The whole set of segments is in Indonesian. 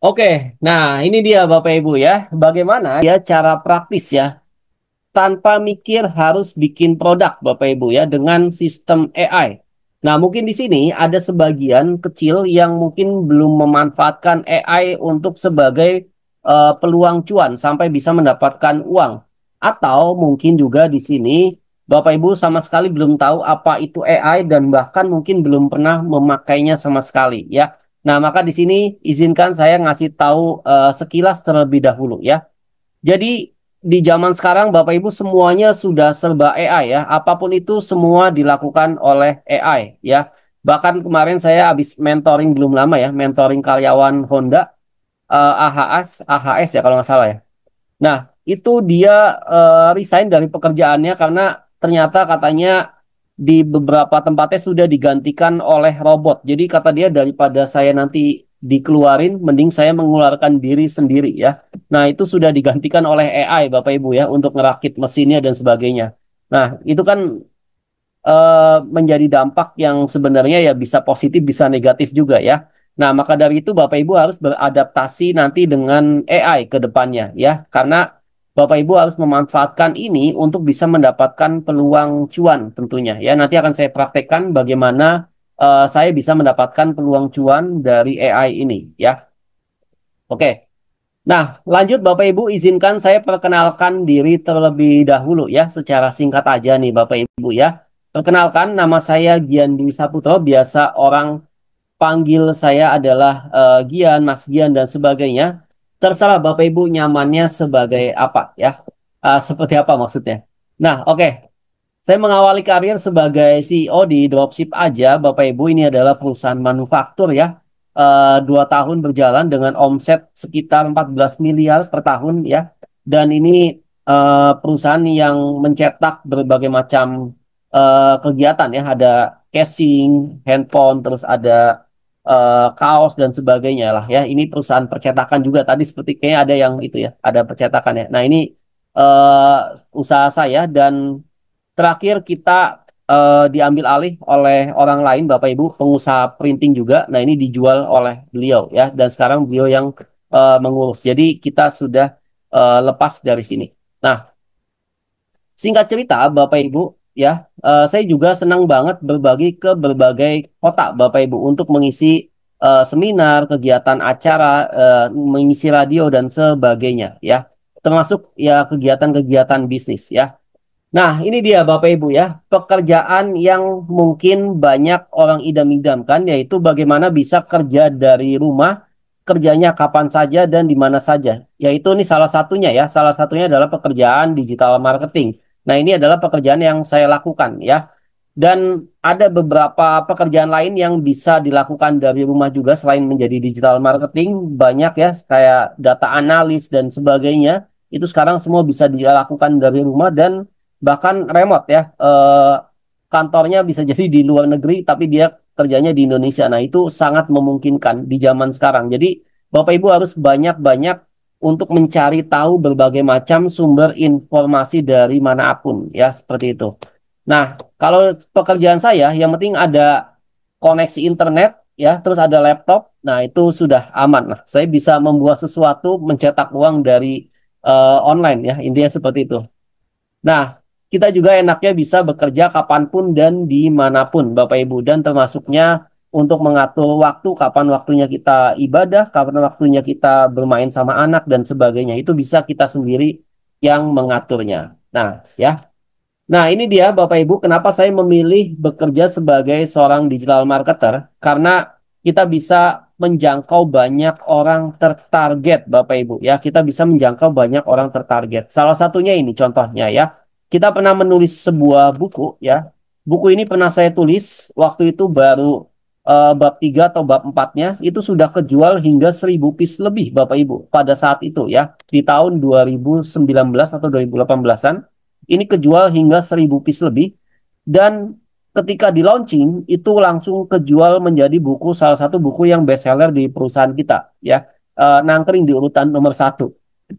Oke, nah ini dia Bapak Ibu ya, bagaimana ya cara praktis ya, tanpa mikir harus bikin produk Bapak Ibu ya dengan sistem AI. Nah, mungkin di sini ada sebagian kecil yang mungkin belum memanfaatkan AI untuk sebagai peluang cuan sampai bisa mendapatkan uang. Atau mungkin juga di sini Bapak Ibu sama sekali belum tahu apa itu AI dan bahkan mungkin belum pernah memakainya sama sekali ya. Nah, maka di sini izinkan saya ngasih tahu sekilas terlebih dahulu ya. Jadi di zaman sekarang Bapak Ibu semuanya sudah serba AI ya. Apapun itu semua dilakukan oleh AI ya. Bahkan kemarin saya habis mentoring belum lama ya, mentoring karyawan Honda AHS ya kalau nggak salah ya. Nah, itu dia resign dari pekerjaannya karena ternyata katanya di beberapa tempatnya sudah digantikan oleh robot. Jadi kata dia daripada saya nanti dikeluarin, mending saya mengeluarkan diri sendiri ya. Nah, itu sudah digantikan oleh AI Bapak Ibu ya untuk ngerakit mesinnya dan sebagainya. Nah, itu kan menjadi dampak yang sebenarnya ya bisa positif bisa negatif juga ya. Nah, maka dari itu Bapak Ibu harus beradaptasi nanti dengan AI ke depannya ya. Karena Bapak Ibu harus memanfaatkan ini untuk bisa mendapatkan peluang cuan tentunya ya. Nanti akan saya praktekkan bagaimana saya bisa mendapatkan peluang cuan dari AI ini ya. Oke. Nah, lanjut Bapak Ibu, izinkan saya perkenalkan diri terlebih dahulu ya, secara singkat aja nih Bapak Ibu ya. Perkenalkan, nama saya Gian Dwi Saputro, biasa orang panggil saya adalah Gian, Mas Gian, dan sebagainya. Terserah Bapak Ibu nyamannya sebagai apa ya, seperti apa maksudnya. Nah, oke. Saya mengawali karir sebagai CEO di Dropship aja, Bapak Ibu. Ini adalah perusahaan manufaktur ya. 2 tahun berjalan dengan omset sekitar 14 miliar per tahun ya. Dan ini perusahaan yang mencetak berbagai macam kegiatan ya. Ada casing, handphone, terus ada kaos dan sebagainya lah ya. Ini perusahaan percetakan juga. Tadi seperti kayaknya ada yang itu ya, ada percetakan ya. Nah ini eh, usaha saya dan terakhir kita diambil alih oleh orang lain, Bapak Ibu, pengusaha printing juga. Nah, ini dijual oleh beliau ya, dan sekarang beliau yang mengurus. Jadi kita sudah lepas dari sini. Nah, singkat cerita, Bapak Ibu, ya, saya juga senang banget berbagi ke berbagai kota, Bapak Ibu, untuk mengisi seminar, kegiatan acara, mengisi radio dan sebagainya, ya, termasuk ya kegiatan-kegiatan bisnis, ya. Nah, ini dia Bapak Ibu ya, pekerjaan yang mungkin banyak orang idam-idamkan, yaitu bagaimana bisa kerja dari rumah, kerjanya kapan saja dan di mana saja. Yaitu ini salah satunya ya, salah satunya adalah pekerjaan digital marketing. Nah, ini adalah pekerjaan yang saya lakukan ya. Dan ada beberapa pekerjaan lain yang bisa dilakukan dari rumah juga selain menjadi digital marketing, banyak ya, kayak data analis dan sebagainya. Itu sekarang semua bisa dilakukan dari rumah dan bahkan remote ya. Kantornya bisa jadi di luar negeri tapi dia kerjanya di Indonesia. Nah, itu sangat memungkinkan di zaman sekarang. Jadi Bapak Ibu harus banyak-banyak untuk mencari tahu berbagai macam sumber informasi dari manapun ya, seperti itu. Nah, kalau pekerjaan saya yang penting ada koneksi internet ya, terus ada laptop. Nah, itu sudah aman. Nah, saya bisa membuat sesuatu, mencetak uang dari online ya, intinya seperti itu. Nah, kita juga enaknya bisa bekerja kapanpun dan dimanapun, Bapak Ibu, dan termasuknya untuk mengatur waktu, kapan waktunya kita ibadah, kapan waktunya kita bermain sama anak dan sebagainya. Itu bisa kita sendiri yang mengaturnya. Nah, ya. Nah, ini dia Bapak Ibu, kenapa saya memilih bekerja sebagai seorang digital marketer? Karena kita bisa menjangkau banyak orang tertarget, Bapak Ibu. Ya, kita bisa menjangkau banyak orang tertarget. Salah satunya ini contohnya ya. Kita pernah menulis sebuah buku ya. Buku ini pernah saya tulis waktu itu baru bab 3 atau bab 4-nya itu sudah kejual hingga 1.000 piece lebih Bapak Ibu pada saat itu ya. Di tahun 2019 atau 2018-an ini kejual hingga 1.000 piece lebih dan ketika di launching itu langsung kejual menjadi buku salah satu buku yang best seller di perusahaan kita ya. Nangkring di urutan nomor 1.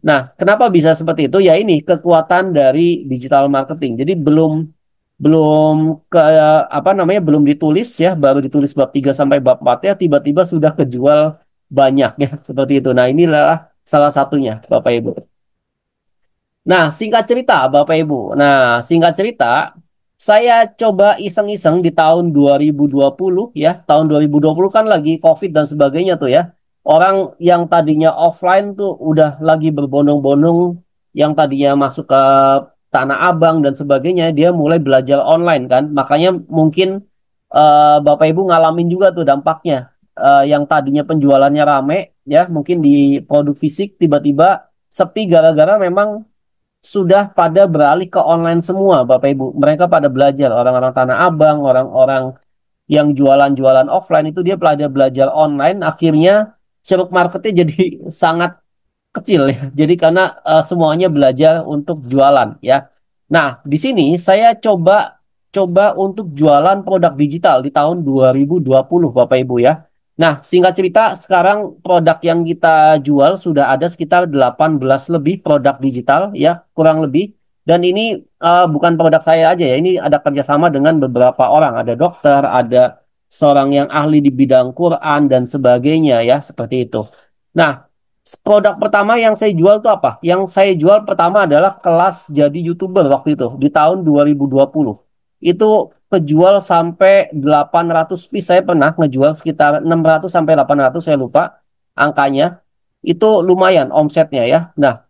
Nah, kenapa bisa seperti itu? Ya ini kekuatan dari digital marketing. Jadi belum belum ke apa namanya belum ditulis ya, baru ditulis bab 3 sampai bab 4 ya tiba-tiba sudah kejual banyak ya seperti itu. Nah, inilah salah satunya Bapak Ibu. Nah, singkat cerita, Bapak Ibu. Nah, singkat cerita, saya coba iseng-iseng di tahun 2020 ya. Tahun 2020 kan lagi COVID dan sebagainya tuh ya. Orang yang tadinya offline tuh udah lagi berbondong-bondong, yang tadinya masuk ke Tanah Abang dan sebagainya, dia mulai belajar online kan. Makanya mungkin Bapak Ibu ngalamin juga tuh dampaknya. Yang tadinya penjualannya rame ya, mungkin di produk fisik tiba-tiba sepi gara-gara memang sudah pada beralih ke online semua, Bapak Ibu. Mereka pada belajar, orang-orang Tanah Abang, orang-orang yang jualan-jualan offline itu dia pada belajar online, akhirnya ceruk marketnya jadi sangat kecil ya. Jadi karena semuanya belajar untuk jualan ya. Nah, di sini saya coba coba untuk jualan produk digital di tahun 2020 Bapak Ibu ya. Nah, singkat cerita sekarang produk yang kita jual sudah ada sekitar 18 lebih produk digital ya, kurang lebih. Dan ini bukan produk saya aja ya, ini ada kerjasama dengan beberapa orang. Ada dokter, ada seorang yang ahli di bidang Quran dan sebagainya ya, seperti itu. Nah, produk pertama yang saya jual tuh apa? Yang saya jual pertama adalah kelas jadi YouTuber waktu itu di tahun 2020. Itu kejual sampai 800 piece, saya pernah ngejual sekitar 600 sampai 800, saya lupa angkanya. Itu lumayan omsetnya ya. Nah,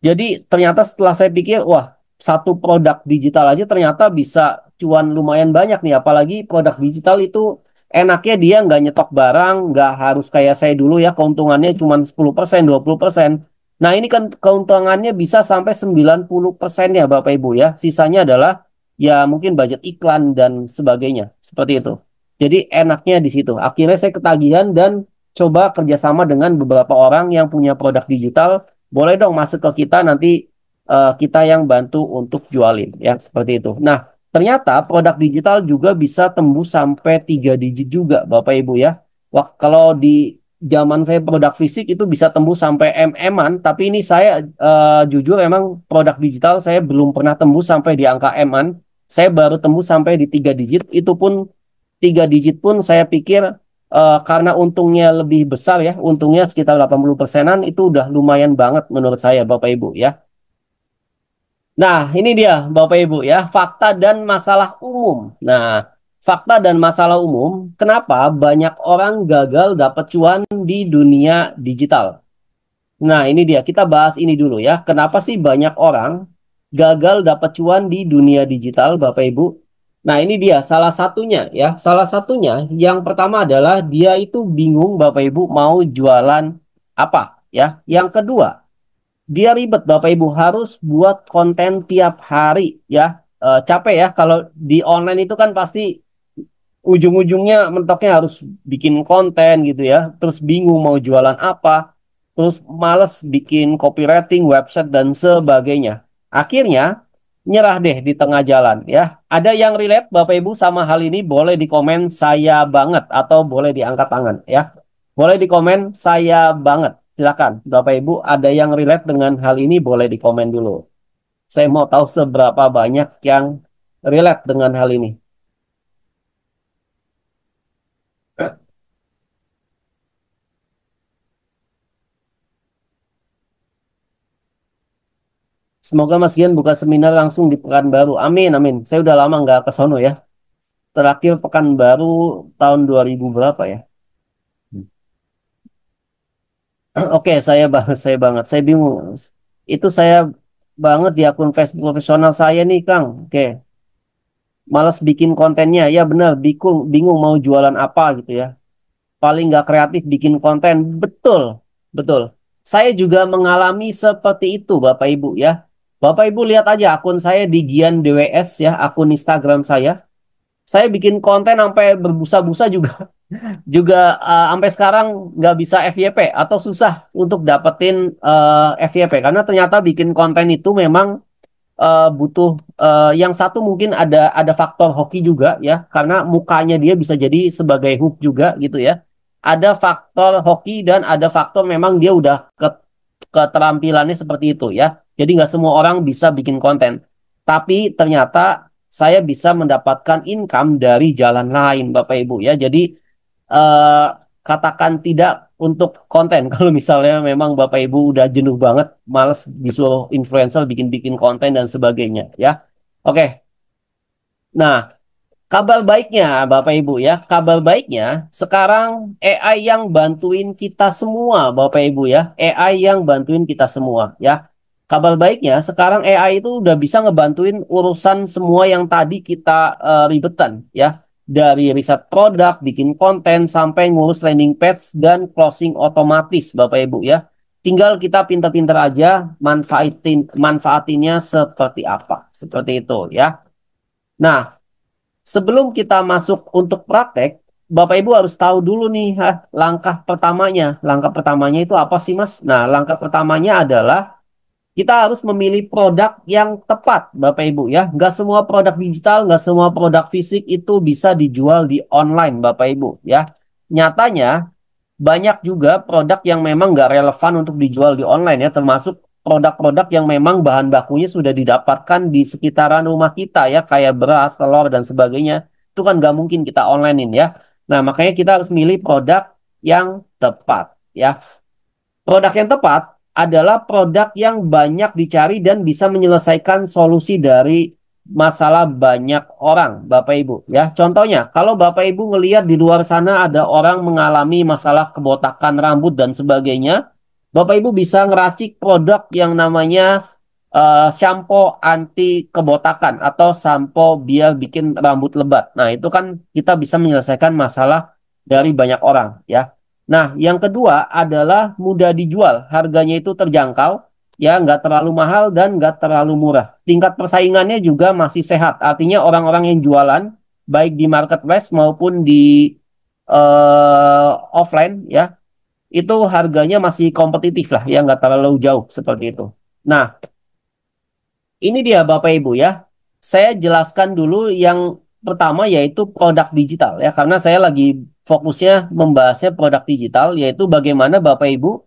jadi ternyata setelah saya pikir, wah, satu produk digital aja ternyata bisa cuan lumayan banyak nih. Apalagi produk digital itu enaknya dia nggak nyetok barang, nggak harus kayak saya dulu ya, keuntungannya cuma 10%, 20%. Nah, ini kan keuntungannya bisa sampai 90% ya Bapak Ibu ya. Sisanya adalah ya mungkin budget iklan dan sebagainya. Seperti itu. Jadi enaknya di situ. Akhirnya saya ketagihan dan coba kerjasama dengan beberapa orang yang punya produk digital, boleh dong masuk ke kita, nanti kita yang bantu untuk jualin ya seperti itu. Nah, ternyata produk digital juga bisa tembus sampai 3 digit juga Bapak Ibu ya. Wah, kalau di zaman saya produk fisik itu bisa tembus sampai MM-an, tapi ini saya jujur emang produk digital saya belum pernah tembus sampai di angka M-an. Saya baru tembus sampai di 3 digit, itu pun 3 digit pun saya pikir karena untungnya lebih besar ya, untungnya sekitar 80%-an, itu udah lumayan banget menurut saya Bapak Ibu ya. Nah, ini dia Bapak Ibu ya, fakta dan masalah umum. Nah, fakta dan masalah umum, kenapa banyak orang gagal dapat cuan di dunia digital? Nah, ini dia, kita bahas ini dulu ya. Kenapa sih banyak orang gagal dapat cuan di dunia digital, Bapak Ibu? Nah, ini dia salah satunya ya. Salah satunya yang pertama adalah dia itu bingung Bapak Ibu mau jualan apa ya. Yang kedua, dia ribet Bapak Ibu, harus buat konten tiap hari ya. Capek ya kalau di online itu kan pasti ujung-ujungnya mentoknya harus bikin konten gitu ya. Terus bingung mau jualan apa. Terus males bikin copywriting, website dan sebagainya. Akhirnya nyerah deh di tengah jalan ya. Ada yang relate Bapak Ibu sama hal ini, boleh di komen saya banget atau boleh diangkat tangan ya. Boleh di komen saya banget. Silakan Bapak Ibu, ada yang relate dengan hal ini boleh di komen dulu. Saya mau tahu seberapa banyak yang relate dengan hal ini. Semoga Mas Gian buka seminar langsung di Pekanbaru. Amin, amin. Saya udah lama nggak ke sono ya. Terakhir Pekanbaru tahun 2000 berapa ya? Oke, saya banget, saya banget. Saya bingung. Itu saya banget di akun Facebook profesional saya nih, Kang. Oke, malas bikin kontennya. Ya benar, bingung, bingung mau jualan apa gitu ya. Paling nggak kreatif bikin konten. Betul, betul. Saya juga mengalami seperti itu, Bapak Ibu ya. Bapak Ibu lihat aja akun saya di Gian DWS ya, akun Instagram saya. Saya bikin konten sampai berbusa-busa juga juga sampai sekarang nggak bisa FYP atau susah untuk dapetin FYP, karena ternyata bikin konten itu memang butuh yang satu, mungkin ada faktor hoki juga ya, karena mukanya dia bisa jadi sebagai hook juga gitu ya. Ada faktor hoki dan ada faktor memang dia udah keterampilannya seperti itu ya. Jadi nggak semua orang bisa bikin konten. Tapi ternyata saya bisa mendapatkan income dari jalan lain Bapak Ibu ya. Jadi eh, katakan tidak untuk konten. Kalau misalnya memang Bapak Ibu udah jenuh banget, males disuruh influencer bikin-bikin konten dan sebagainya ya. Oke. Nah, kabar baiknya, Bapak Ibu ya, kabar baiknya sekarang AI yang bantuin kita semua, Bapak Ibu ya, AI yang bantuin kita semua ya. Kabar baiknya sekarang AI itu udah bisa ngebantuin urusan semua yang tadi kita ribetan ya. Dari riset produk, bikin konten, sampai ngurus landing page dan closing otomatis, Bapak Ibu ya. Tinggal kita pinter-pinter aja manfaatinnya seperti apa, seperti itu ya. Nah, sebelum kita masuk untuk praktek, Bapak Ibu harus tahu dulu nih, langkah pertamanya. Langkah pertamanya itu apa sih, Mas? Nah, langkah pertamanya adalah kita harus memilih produk yang tepat, Bapak Ibu ya. Nggak semua produk digital, nggak semua produk fisik itu bisa dijual di online, Bapak Ibu ya. Nyatanya, banyak juga produk yang memang nggak relevan untuk dijual di online ya, termasuk produk-produk yang memang bahan bakunya sudah didapatkan di sekitaran rumah kita ya, kayak beras, telur, dan sebagainya. Itu kan nggak mungkin kita onlinein ya. Nah, makanya kita harus milih produk yang tepat ya. Produk yang tepat adalah produk yang banyak dicari dan bisa menyelesaikan solusi dari masalah banyak orang, Bapak Ibu. Ya, contohnya, kalau Bapak Ibu ngelihat di luar sana ada orang mengalami masalah kebotakan rambut dan sebagainya, Bapak Ibu bisa ngeracik produk yang namanya shampoo anti kebotakan atau sampo biar bikin rambut lebat. Nah, itu kan kita bisa menyelesaikan masalah dari banyak orang, ya. Nah, yang kedua adalah mudah dijual, harganya itu terjangkau, ya nggak terlalu mahal dan nggak terlalu murah. Tingkat persaingannya juga masih sehat, artinya orang-orang yang jualan, baik di marketplace maupun di offline, ya, itu harganya masih kompetitif lah, ya nggak terlalu jauh seperti itu. Nah, ini dia Bapak Ibu ya. Saya jelaskan dulu yang pertama yaitu produk digital ya, karena saya lagi fokusnya membahasnya produk digital, yaitu bagaimana Bapak Ibu,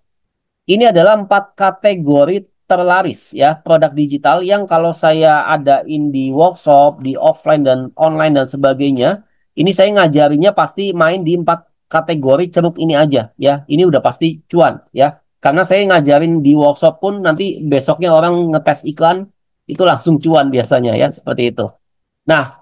ini adalah 4 kategori terlaris ya produk digital yang kalau saya adain di workshop, di offline dan online dan sebagainya, ini saya ngajarinya pasti main di 4 kategori ceruk ini aja ya. Ini udah pasti cuan ya. Karena saya ngajarin di workshop pun nanti besoknya orang ngetes iklan itu langsung cuan biasanya ya, seperti itu. Nah,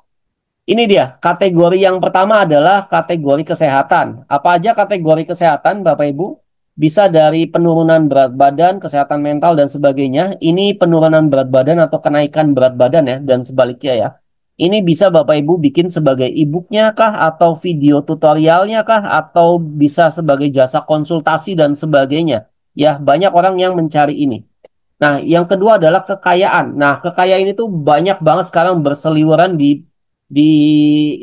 ini dia, kategori yang pertama adalah kategori kesehatan. Apa aja kategori kesehatan, Bapak Ibu? Bisa dari penurunan berat badan, kesehatan mental, dan sebagainya. Ini penurunan berat badan atau kenaikan berat badan ya, dan sebaliknya ya. Ini bisa Bapak Ibu bikin sebagai e-booknya kah, atau video tutorialnya kah, atau bisa sebagai jasa konsultasi dan sebagainya. Ya, banyak orang yang mencari ini. Nah, yang kedua adalah kekayaan. Nah, kekayaan itu banyak banget sekarang berseliweran di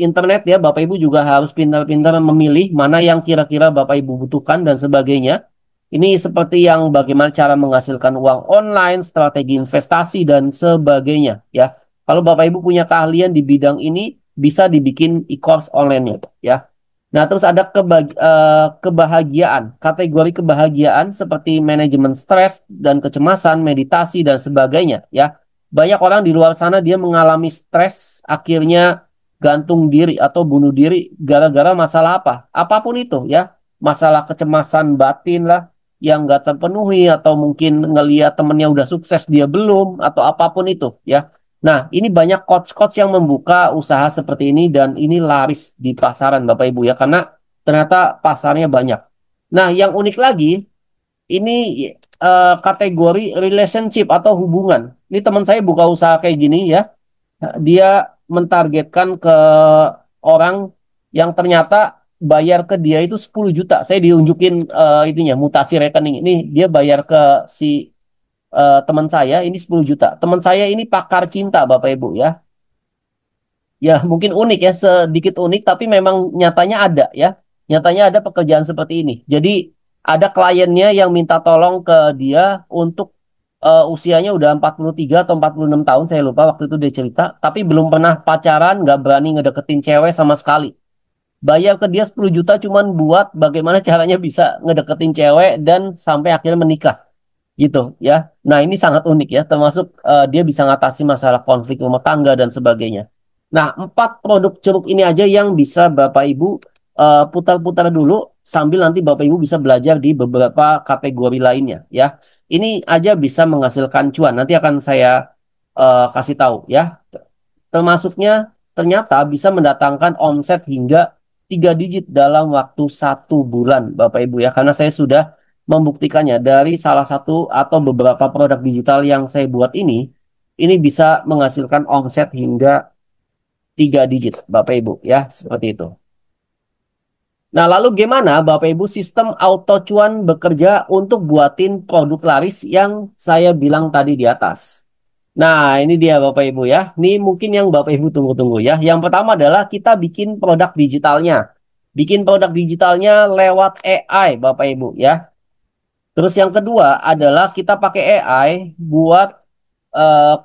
internet ya. Bapak Ibu juga harus pintar-pintar memilih mana yang kira-kira Bapak Ibu butuhkan dan sebagainya. Ini seperti yang bagaimana cara menghasilkan uang online, strategi investasi dan sebagainya ya. Kalau Bapak Ibu punya keahlian di bidang ini, bisa dibikin e-course online ya. Nah, terus ada kebahagiaan. Kategori kebahagiaan seperti manajemen stres dan kecemasan, meditasi, dan sebagainya. Ya, banyak orang di luar sana dia mengalami stres, akhirnya gantung diri atau bunuh diri gara-gara masalah apa? Apapun itu, ya. Masalah kecemasan batin lah, yang nggak terpenuhi, atau mungkin ngelihat temennya udah sukses, dia belum, atau apapun itu, ya. Nah, ini banyak coach-coach yang membuka usaha seperti ini dan ini laris di pasaran Bapak Ibu ya, karena ternyata pasarnya banyak. Nah, yang unik lagi, ini kategori relationship atau hubungan. Ini teman saya buka usaha kayak gini ya. Dia mentargetkan ke orang yang ternyata bayar ke dia itu 10 juta. Saya diunjukin itunya, mutasi rekening. Ini dia bayar ke si teman saya ini 10 juta. Teman saya ini pakar cinta Bapak Ibu ya. Ya mungkin unik ya, sedikit unik tapi memang nyatanya ada ya. Nyatanya ada pekerjaan seperti ini. Jadi ada kliennya yang minta tolong ke dia untuk usianya udah 43 atau 46 tahun, saya lupa waktu itu dia cerita, tapi belum pernah pacaran, nggak berani ngedeketin cewek sama sekali. Bayar ke dia 10 juta cuman buat bagaimana caranya bisa ngedeketin cewek dan sampai akhirnya menikah gitu ya. Nah, ini sangat unik ya, termasuk dia bisa ngatasi masalah konflik rumah tangga dan sebagainya. Nah, 4 produk ceruk ini aja yang bisa Bapak Ibu putar-putar dulu sambil nanti Bapak Ibu bisa belajar di beberapa kategori lainnya ya. Ini aja bisa menghasilkan cuan. Nanti akan saya kasih tahu ya. Termasuknya ternyata bisa mendatangkan omset hingga 3 digit dalam waktu 1 bulan, Bapak Ibu ya. Karena saya sudah membuktikannya dari salah satu atau beberapa produk digital yang saya buat ini bisa menghasilkan omset hingga 3 digit, Bapak Ibu ya, seperti itu. Nah, lalu gimana Bapak Ibu sistem auto cuan bekerja untuk buatin produk laris yang saya bilang tadi di atas? Nah, ini dia Bapak Ibu ya. Ini mungkin yang Bapak Ibu tunggu-tunggu ya. Yang pertama adalah kita bikin produk digitalnya. Bikin produk digitalnya lewat AI Bapak Ibu ya. Terus yang kedua adalah kita pakai AI buat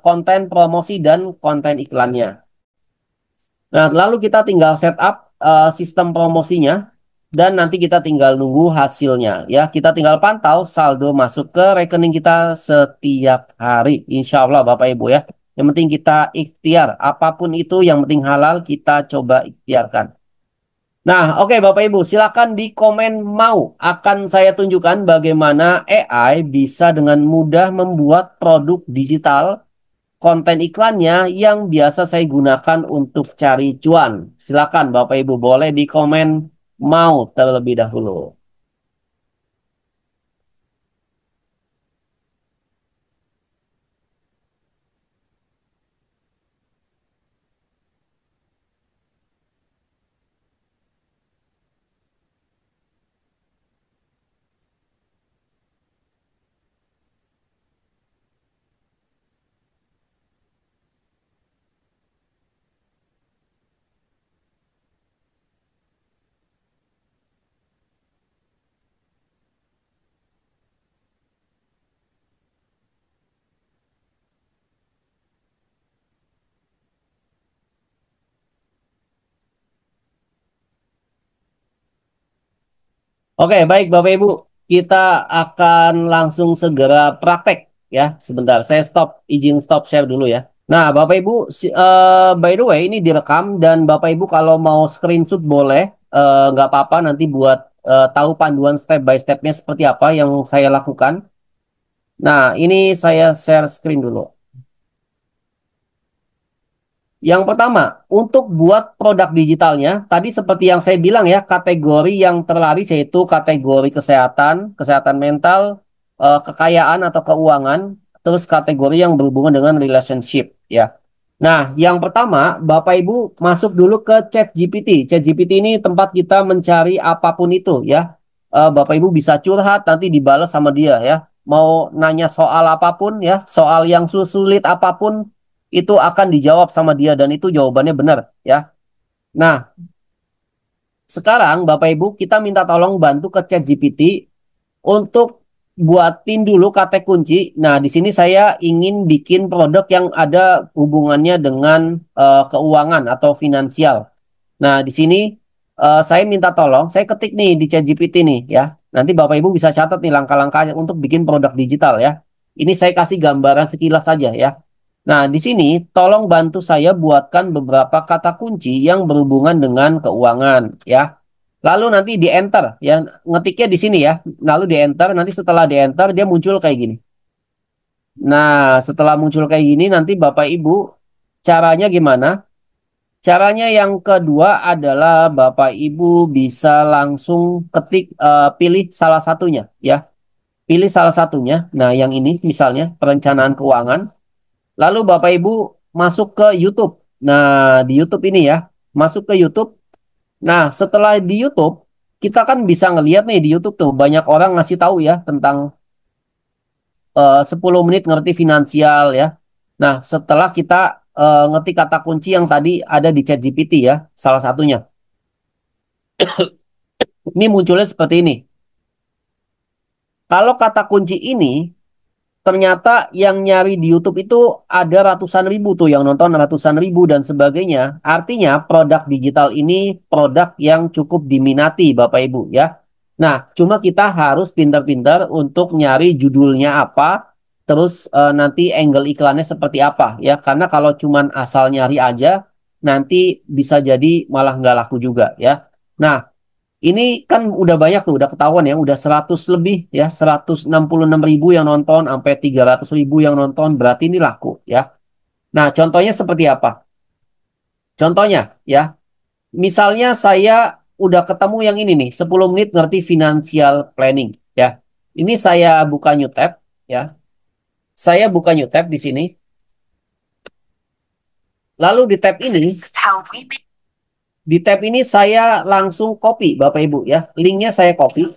konten promosi dan konten iklannya. Nah, lalu kita tinggal setup sistem promosinya dan nanti kita tinggal nunggu hasilnya ya. Kita tinggal pantau saldo masuk ke rekening kita setiap hari. Insya Allah Bapak Ibu ya. Yang penting kita ikhtiar. Apapun itu yang penting halal kita coba ikhtiarkan. Nah, oke Bapak Ibu, silakan di komen mau akan saya tunjukkan bagaimana AI bisa dengan mudah membuat produk digital konten iklannya yang biasa saya gunakan untuk cari cuan. Silakan Bapak Ibu boleh di komen mau terlebih dahulu. Oke, baik Bapak Ibu, kita akan langsung segera praktek ya. Sebentar, saya izin stop share dulu ya. Nah, Bapak Ibu, by the way ini direkam dan Bapak Ibu kalau mau screenshot boleh, nggak apa-apa nanti buat tahu panduan step by stepnya seperti apa yang saya lakukan. Nah, ini saya share screen dulu. Yang pertama, untuk buat produk digitalnya, tadi seperti yang saya bilang ya, kategori yang terlaris yaitu kategori kesehatan, kesehatan mental, kekayaan atau keuangan, terus kategori yang berhubungan dengan relationship ya. Nah, yang pertama, Bapak Ibu masuk dulu ke ChatGPT. ChatGPT ini tempat kita mencari apapun itu ya. Bapak Ibu bisa curhat, nanti dibalas sama dia ya. Mau nanya soal apapun ya, soal yang sulit apapun, itu akan dijawab sama dia dan itu jawabannya benar ya. Nah, sekarang Bapak Ibu kita minta tolong bantu ke ChatGPT untuk buatin dulu kata kunci. Nah, di sini saya ingin bikin produk yang ada hubungannya dengan keuangan atau finansial. Nah, di sini saya minta tolong, saya ketik nih di ChatGPT nih ya. Nanti Bapak Ibu bisa catat nih langkah-langkahnya untuk bikin produk digital ya. Ini saya kasih gambaran sekilas saja ya. Nah, di sini tolong bantu saya buatkan beberapa kata kunci yang berhubungan dengan keuangan ya. Lalu nanti di enter ya, ngetiknya di sini ya. Lalu di enter, nanti setelah di enter dia muncul kayak gini. Nah, setelah muncul kayak gini nanti Bapak Ibu caranya gimana? Caranya yang kedua adalah Bapak Ibu bisa langsung ketik pilih salah satunya ya. Pilih salah satunya. Nah, yang ini misalnya perencanaan keuangan. Lalu Bapak Ibu masuk ke YouTube. Nah, di YouTube ini ya, masuk ke YouTube. Nah, setelah di YouTube, kita kan bisa ngelihat nih di YouTube tuh banyak orang ngasih tahu ya tentang 10 menit ngerti finansial ya. Nah, setelah kita ngetik kata kunci yang tadi ada di ChatGPT ya, salah satunya. Ini munculnya seperti ini. Kalau kata kunci ini ternyata yang nyari di YouTube itu ada ratusan ribu tuh yang nonton ratusan ribu dan sebagainya. Artinya produk digital ini produk yang cukup diminati Bapak Ibu ya. Nah, cuma kita harus pintar-pintar untuk nyari judulnya apa, terus nanti angle iklannya seperti apa ya. Karena kalau cuman asal nyari aja, nanti bisa jadi malah nggak laku juga ya. Nah, Ini kan udah banyak tuh, udah ketahuan ya, udah 100 lebih ya, 166.000 yang nonton, sampai 300.000 yang nonton, berarti ini laku ya. Nah, contohnya seperti apa? Contohnya ya, misalnya saya udah ketemu yang ini nih, 10 menit ngerti financial planning ya. Ini saya buka new tab ya. Saya buka new tab di sini. Lalu di tab ini saya langsung copy Bapak Ibu ya. Linknya saya copy.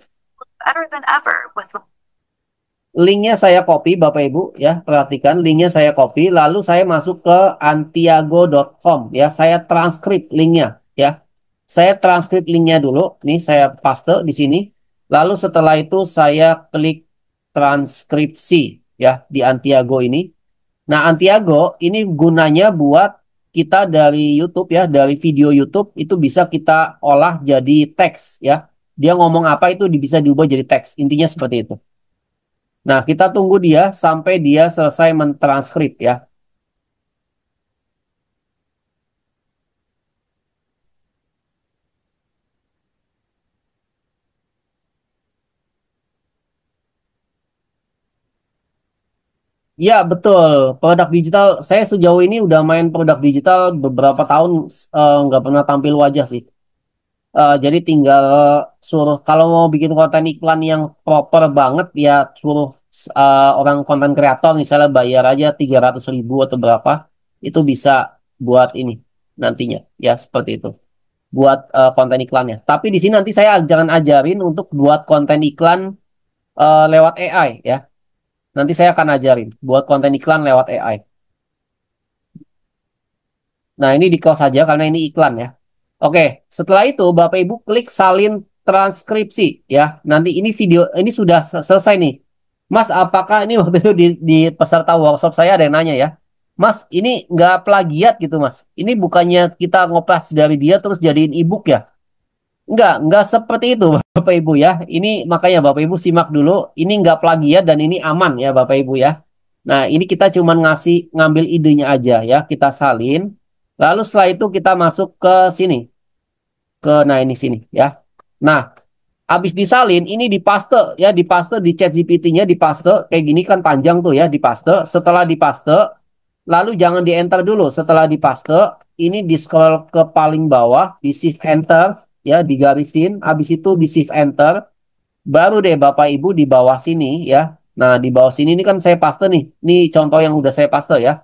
Linknya saya copy Bapak Ibu ya. Perhatikan linknya saya copy. Lalu saya masuk ke antiago.com ya. Saya transkrip linknya ya. Saya transkrip linknya dulu. Nih saya paste di sini. Lalu setelah itu saya klik transkripsi ya di Antiago ini. Nah, Antiago ini gunanya buat kita dari YouTube ya, dari video YouTube itu bisa kita olah jadi teks ya. Dia ngomong apa itu bisa diubah jadi teks. Intinya seperti itu. Nah, kita tunggu dia sampai dia selesai mentranskrip ya. Ya, betul. Produk digital, saya sejauh ini udah main produk digital beberapa tahun, nggak pernah tampil wajah sih. Jadi tinggal suruh, kalau mau bikin konten iklan yang proper banget, ya suruh orang konten kreator misalnya bayar aja 300.000 atau berapa, itu bisa buat ini nantinya. Ya, seperti itu. Buat konten iklannya. Tapi di sini nanti saya jangan ajarin untuk buat konten iklan lewat AI ya. Nanti saya akan ajarin buat konten iklan lewat AI. Nah, ini di close saja karena ini iklan ya. Oke, setelah itu Bapak Ibu klik salin transkripsi ya. Nanti ini video ini sudah selesai nih. Mas, apakah ini waktu itu di peserta workshop saya ada yang nanya ya. Mas, ini nggak plagiat gitu Mas. Ini bukannya kita ngopas dari dia terus jadiin ebook ya? Nggak seperti itu Bapak Ibu ya. Ini makanya Bapak Ibu simak dulu. Ini nggak plagiat dan ini aman ya Bapak Ibu ya. Nah, ini kita cuma ngambil idenya aja ya. Kita salin. Lalu setelah itu kita masuk ke sini. Nah ini sini ya. Nah, habis disalin ini dipaste ya, dipaste di chat GPT-nya, dipaste kayak gini kan panjang tuh ya, dipaste. Setelah dipaste, lalu jangan di enter dulu. Setelah dipaste, ini di scroll ke paling bawah, di shift enter ya, digarisin. Habis itu di shift enter, baru deh Bapak Ibu di bawah sini ya. Nah, di bawah sini ini kan saya paste nih. Ini contoh yang udah saya paste ya.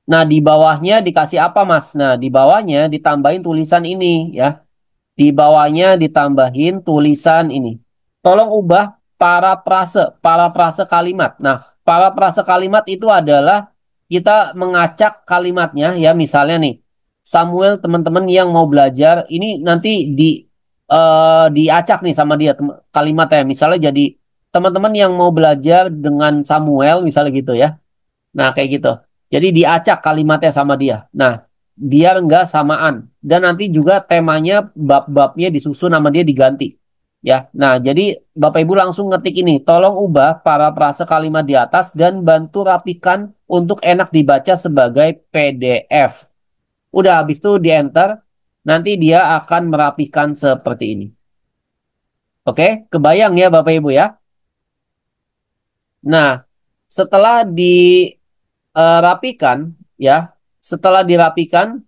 Nah, di bawahnya dikasih apa, Mas? Nah, di bawahnya ditambahin tulisan ini ya. Di bawahnya ditambahin tulisan ini. Tolong ubah parafrase kalimat. Nah, parafrase kalimat itu adalah kita mengacak kalimatnya ya, misalnya nih. Samuel, teman-teman yang mau belajar ini nanti diacak nih sama dia kalimatnya. Misalnya jadi teman-teman yang mau belajar dengan Samuel misalnya gitu ya. Nah, kayak gitu. Jadi diacak kalimatnya sama dia. Nah, biar nggak samaan. Dan nanti juga temanya bab-babnya disusun sama dia diganti. Ya, nah jadi Bapak Ibu langsung ngetik ini. Tolong ubah parafrase kalimat di atas dan bantu rapikan untuk enak dibaca sebagai PDF. Udah habis itu di enter. Nanti dia akan merapikan seperti ini. Oke, kebayang ya Bapak Ibu ya. Nah, setelah dirapikan ya, setelah dirapikan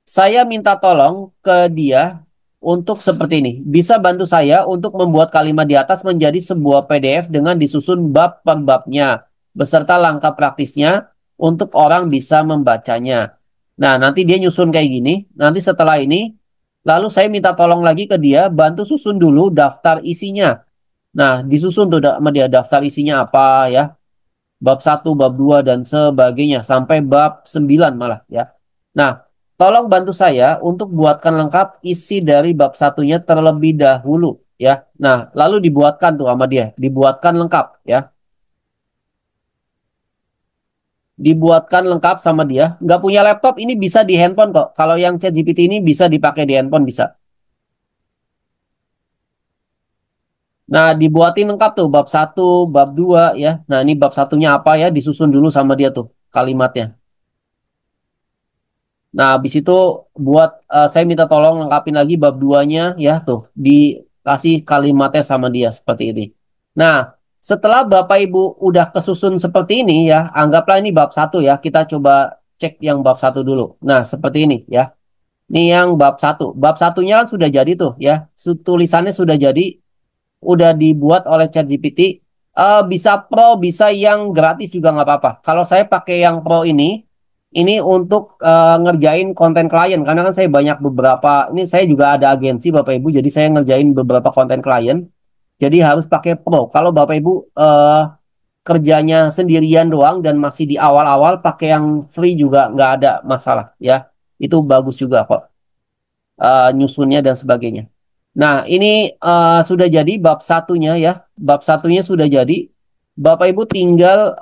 saya minta tolong ke dia untuk seperti ini. Bisa bantu saya untuk membuat kalimat di atas menjadi sebuah PDF dengan disusun bab per babnya beserta langkah praktisnya untuk orang bisa membacanya. Nah, nanti dia nyusun kayak gini. Nanti setelah ini, lalu saya minta tolong lagi ke dia, bantu susun dulu daftar isinya. Nah, disusun tuh sama dia daftar isinya apa ya. Bab satu, bab 2 dan sebagainya sampai bab 9 malah ya. Nah, tolong bantu saya untuk buatkan lengkap isi dari bab satunya terlebih dahulu ya. Nah, lalu dibuatkan tuh sama dia, dibuatkan lengkap ya. Dibuatkan lengkap sama dia. Nggak punya laptop ini bisa di handphone kok. Kalau yang ChatGPT ini bisa dipakai di handphone bisa. Nah, dibuatin lengkap tuh bab satu, bab 2 ya. Nah, ini bab satunya apa ya, disusun dulu sama dia tuh kalimatnya. Nah, habis itu buat saya minta tolong lengkapin lagi bab 2-nya ya tuh dikasih kalimatnya sama dia seperti ini. Nah, setelah Bapak Ibu udah kesusun seperti ini ya, anggaplah ini bab 1 ya. Kita coba cek yang bab 1 dulu. Nah, seperti ini ya. Ini yang bab 1. Bab satunya kan sudah jadi tuh ya. Tulisannya sudah jadi, udah dibuat oleh ChatGPT. Bisa pro, bisa yang gratis juga nggak apa-apa. Kalau saya pakai yang pro ini untuk ngerjain konten klien. Karena kan saya banyak beberapa, ini saya juga ada agensi Bapak Ibu, jadi saya ngerjain beberapa konten klien. Jadi harus pakai pro. Kalau Bapak Ibu kerjanya sendirian doang dan masih di awal-awal, pakai yang free juga nggak ada masalah ya. Itu bagus juga kok, nyusunnya dan sebagainya. Nah, ini sudah jadi bab satunya ya. Bab satunya sudah jadi. Bapak Ibu tinggal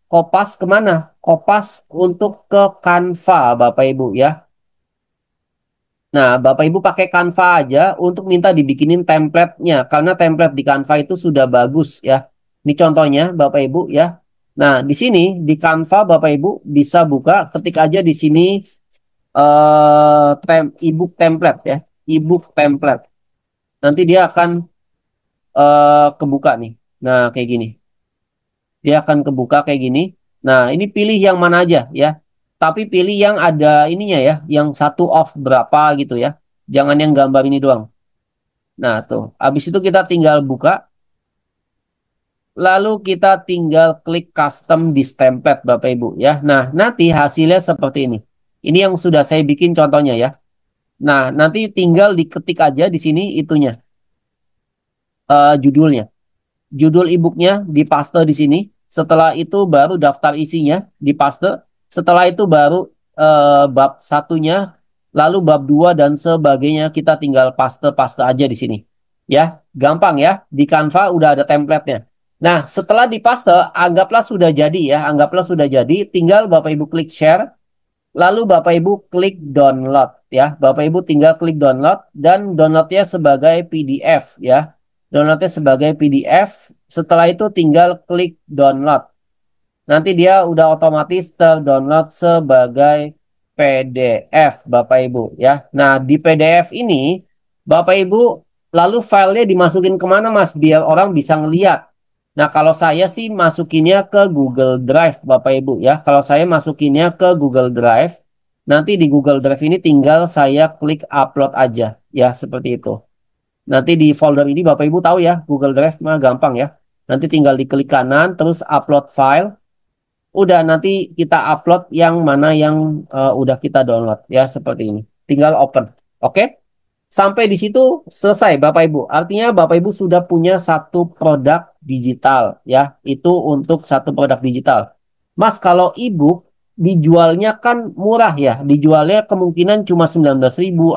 kopas kemana? Kopas untuk ke Canva, Bapak Ibu ya. Nah, Bapak Ibu pakai Canva aja untuk minta dibikinin template-nya. Karena template di Canva itu sudah bagus ya. Ini contohnya, Bapak Ibu ya. Nah, di sini di Canva Bapak Ibu bisa buka, ketik aja di sini ebook template ya. Ebook template. Nanti dia akan kebuka nih. Nah, kayak gini. Dia akan kebuka kayak gini. Nah, ini pilih yang mana aja ya. Tapi pilih yang ada ininya ya, yang satu off berapa gitu ya. Jangan yang gambar ini doang. Nah, tuh. Habis itu kita tinggal buka. Lalu kita tinggal klik custom this template, Bapak Ibu ya. Nah, nanti hasilnya seperti ini. Ini yang sudah saya bikin contohnya ya. Nah, nanti tinggal diketik aja di sini itunya, judulnya. Judul e-booknya dipaste di sini. Setelah itu baru daftar isinya dipaste. Setelah itu baru bab satunya, lalu bab 2 dan sebagainya kita tinggal paste-paste aja di sini. Ya, gampang ya. Di Canva udah ada template-nya. Nah, setelah dipaste, anggaplah sudah jadi ya. Anggaplah sudah jadi. Tinggal Bapak Ibu klik share. Lalu Bapak Ibu klik download ya. Bapak Ibu tinggal klik download dan downloadnya sebagai PDF ya. Downloadnya sebagai PDF. Setelah itu tinggal klik download. Nanti dia udah otomatis terdownload sebagai PDF Bapak Ibu ya. Nah, di PDF ini Bapak Ibu lalu filenya dimasukin kemana Mas biar orang bisa ngeliat. Nah, kalau saya sih masukinnya ke Google Drive Bapak Ibu ya. Kalau saya masukinnya ke Google Drive, nanti di Google Drive ini tinggal saya klik upload aja ya seperti itu. Nanti di folder ini Bapak Ibu tahu ya, Google Drive mah gampang ya. Nanti tinggal diklik kanan terus upload file. Udah nanti kita upload yang mana yang udah kita download ya seperti ini. Tinggal open. Oke? Sampai di situ selesai Bapak Ibu. Artinya Bapak Ibu sudah punya satu produk digital ya. Itu untuk satu produk digital. Mas, kalau e-book dijualnya kan murah ya. Dijualnya kemungkinan cuma 19.000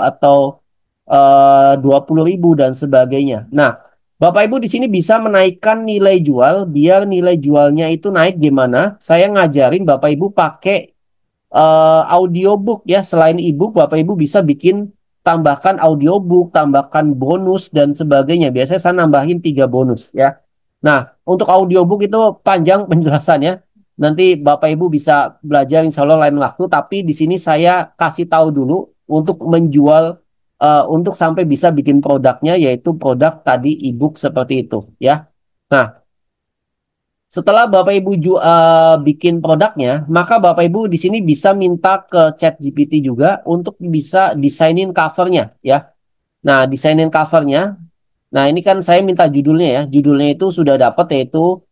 atau 20.000 dan sebagainya. Nah, Bapak Ibu di sini bisa menaikkan nilai jual biar nilai jualnya itu naik gimana? Saya ngajarin Bapak Ibu pakai audiobook ya. Selain e-book, Bapak Ibu bisa bikin tambahkan audiobook, tambahkan bonus dan sebagainya. Biasanya saya nambahin 3 bonus ya. Nah, untuk audiobook itu panjang penjelasannya. Nanti Bapak Ibu bisa belajar insya Allah lain waktu. Tapi di sini saya kasih tahu dulu untuk menjual, untuk sampai bisa bikin produknya yaitu produk tadi e-book seperti itu ya. Nah, setelah Bapak Ibu bikin produknya, maka Bapak Ibu di sini bisa minta ke ChatGPT juga untuk bisa desainin covernya ya. Nah, desainin covernya. Nah, ini kan saya minta judulnya ya. Judulnya itu sudah dapat yaitu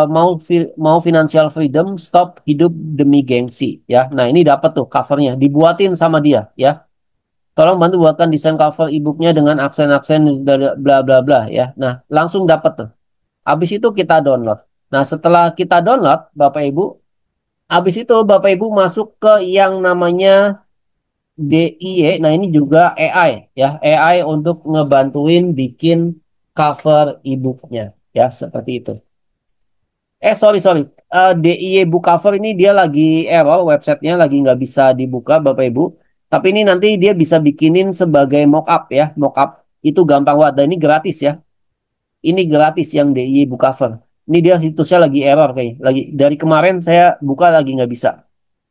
mau financial freedom, stop hidup demi gengsi ya. Nah, ini dapat tuh covernya, dibuatin sama dia ya. Tolong bantu buatkan desain cover e-booknya dengan aksen-aksen bla bla bla ya. Nah, langsung dapat tuh. Habis itu kita download. Nah, setelah kita download, Bapak Ibu, habis itu Bapak Ibu masuk ke yang namanya DIY. Nah, ini juga AI ya. AI untuk ngebantuin bikin cover e-booknya ya, seperti itu. Sorry, sorry. DIY book cover ini dia lagi error, websitenya lagi nggak bisa dibuka, Bapak Ibu. Tapi ini nanti dia bisa bikinin sebagai mockup ya. Mockup itu gampang banget. Dan ini gratis ya. Ini gratis yang DIY Bookcover. Ini dia situsnya lagi error kayaknya. Lagi dari kemarin saya buka lagi nggak bisa.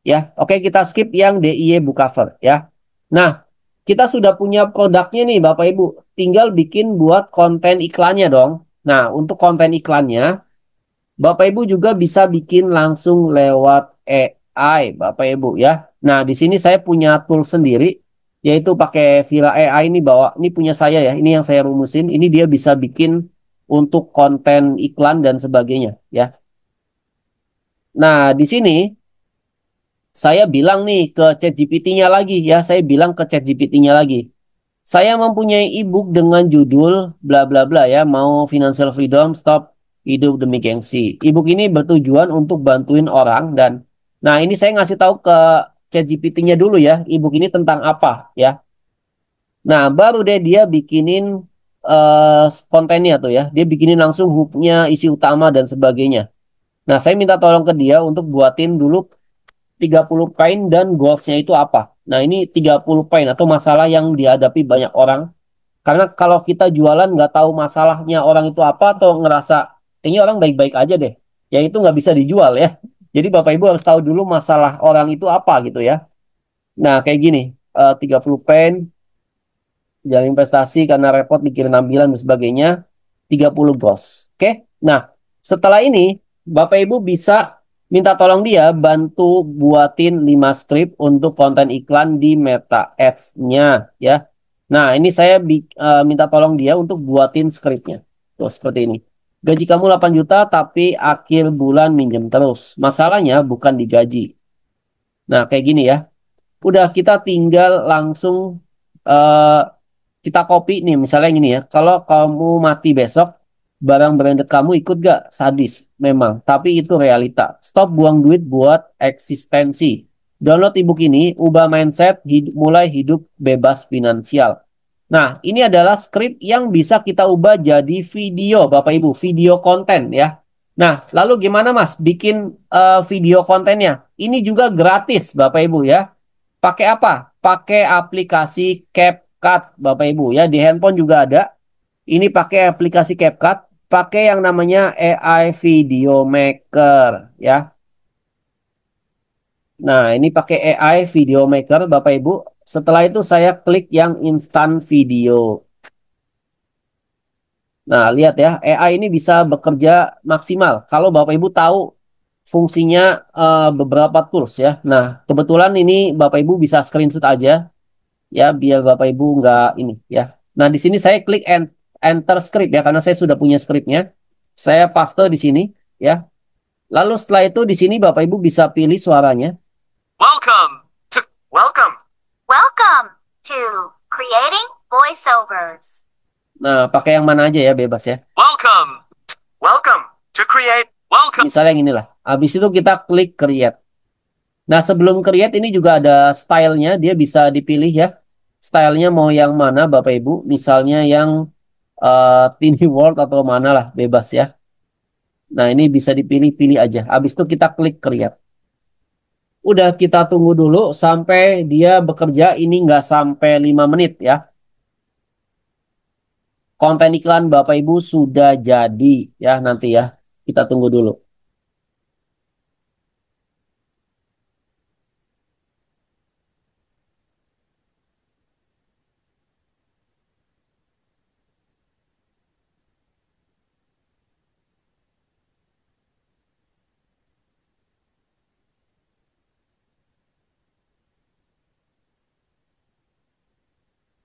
ya. Oke, kita skip yang DIY book cover ya. Nah, kita sudah punya produknya nih Bapak Ibu. Tinggal bikin buat konten iklannya dong. Nah, untuk konten iklannya Bapak Ibu juga bisa bikin langsung lewat AI Bapak Ibu ya. Nah, di sini saya punya tool sendiri yaitu pakai Vira AI ini bawa ini punya saya ya. Ini yang saya rumusin. Ini dia bisa bikin untuk konten iklan dan sebagainya ya. Nah, di sini saya bilang nih ke ChatGPT-nya lagi ya, saya bilang ke ChatGPT-nya lagi. Saya mempunyai ebook dengan judul bla bla bla ya, mau financial freedom, stop hidup demi gengsi. Ebook ini bertujuan untuk bantuin orang dan nah ini saya ngasih tahu ke ChatGPT-nya dulu ya, ebook ini tentang apa ya. Nah, baru deh dia bikinin kontennya tuh ya. Dia bikinin langsung hook-nya, isi utama dan sebagainya. Nah, saya minta tolong ke dia untuk buatin dulu 30 pain dan goalsnya itu apa. Nah, ini 30 pain atau masalah yang dihadapi banyak orang. Karena kalau kita jualan nggak tahu masalahnya orang itu apa atau ngerasa kayaknya orang baik-baik aja deh. Ya itu nggak bisa dijual ya. Jadi Bapak Ibu harus tahu dulu masalah orang itu apa gitu ya. Nah, kayak gini. 30 pain, jalan investasi karena repot bikin tampilan dan sebagainya. 30 goals. Oke. Nah, setelah ini Bapak Ibu bisa minta tolong dia bantu buatin 5 skrip untuk konten iklan di Meta Ads-nya ya. Nah, ini saya minta tolong dia untuk buatin skripnya. Tuh seperti ini. Gaji kamu 8 juta tapi akhir bulan minjem terus. Masalahnya bukan di gaji. Nah, kayak gini ya. Udah kita tinggal langsung eh, kita copy nih misalnya gini ya. Kalau kamu mati besok, barang branded kamu ikut gak? Sadis memang, tapi itu realita. Stop buang duit buat eksistensi. Download ebook ini, ubah mindset, mulai hidup bebas finansial. Nah, ini adalah skrip yang bisa kita ubah jadi video, Bapak Ibu, video konten ya. Nah, lalu gimana Mas bikin video kontennya? Ini juga gratis, Bapak Ibu ya. Pakai apa? Pakai aplikasi CapCut, Bapak Ibu ya. Di handphone juga ada. Ini pakai aplikasi CapCut, pakai yang namanya AI Video Maker ya. Nah, ini pakai AI Video Maker, Bapak Ibu. Setelah itu saya klik yang instant video. Nah, lihat ya, AI ini bisa bekerja maksimal kalau Bapak Ibu tahu fungsinya beberapa tools ya. Nah, kebetulan ini Bapak Ibu bisa screenshot aja ya biar Bapak Ibu nggak ini ya. Nah, di sini saya klik enter script ya karena saya sudah punya scriptnya. Saya paste di sini ya. Lalu setelah itu di sini Bapak Ibu bisa pilih suaranya. Welcome to Welcome to creating voiceovers. Nah, pakai yang mana aja ya bebas ya. Welcome to create. Welcome. Misalnya yang inilah. Habis itu kita klik create. Nah, sebelum create ini juga ada stylenya, dia bisa dipilih ya. Stylenya mau yang mana Bapak Ibu? Misalnya yang Tiny World atau mana lah, bebas ya. Nah, ini bisa dipilih-pilih aja. Habis itu kita klik create. Udah kita tunggu dulu sampai dia bekerja. Ini nggak sampai 5 menit ya. Konten iklan Bapak Ibu sudah jadi ya nanti ya. Kita tunggu dulu.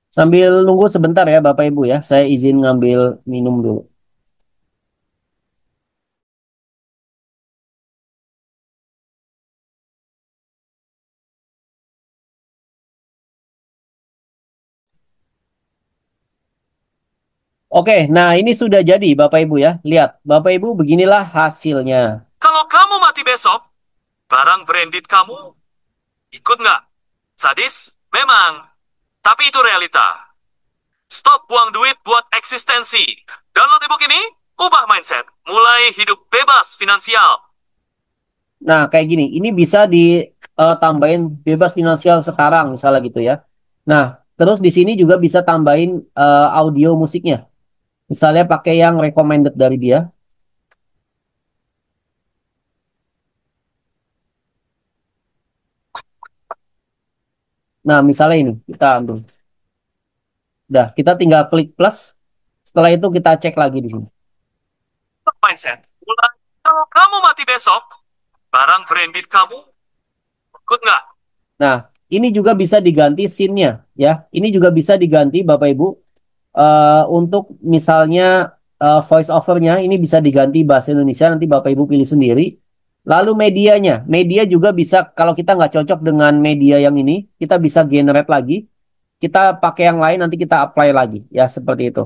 Sambil nunggu sebentar ya Bapak Ibu ya. Saya izin ngambil minum dulu. Oke, nah ini sudah jadi Bapak Ibu ya. Lihat, Bapak Ibu beginilah hasilnya. Kalau kamu mati besok, barang branded kamu ikut nggak? Sadis? Memang. Tapi itu realita. Stop buang duit buat eksistensi. Download ebook ini, ubah mindset. Mulai hidup bebas finansial. Nah, kayak gini, ini bisa ditambahin bebas finansial sekarang misalnya gitu ya. Nah, terus di sini juga bisa tambahin audio musiknya. Misalnya pakai yang recommended dari dia. Nah, misalnya ini kita ambil. Udah, kita tinggal klik plus. Setelah itu kita cek lagi di sini. Mindset. Mulai. Kalau kamu mati besok, barang branded kamu ikut nggak? Nah, ini juga bisa diganti scene-nya ya. Ini juga bisa diganti Bapak Ibu. Untuk misalnya voice overnya ini bisa diganti bahasa Indonesia, nanti Bapak Ibu pilih sendiri. Lalu medianya, media juga bisa, kalau kita nggak cocok dengan media yang ini, kita bisa generate lagi. Kita pakai yang lain, nanti kita apply lagi ya, seperti itu.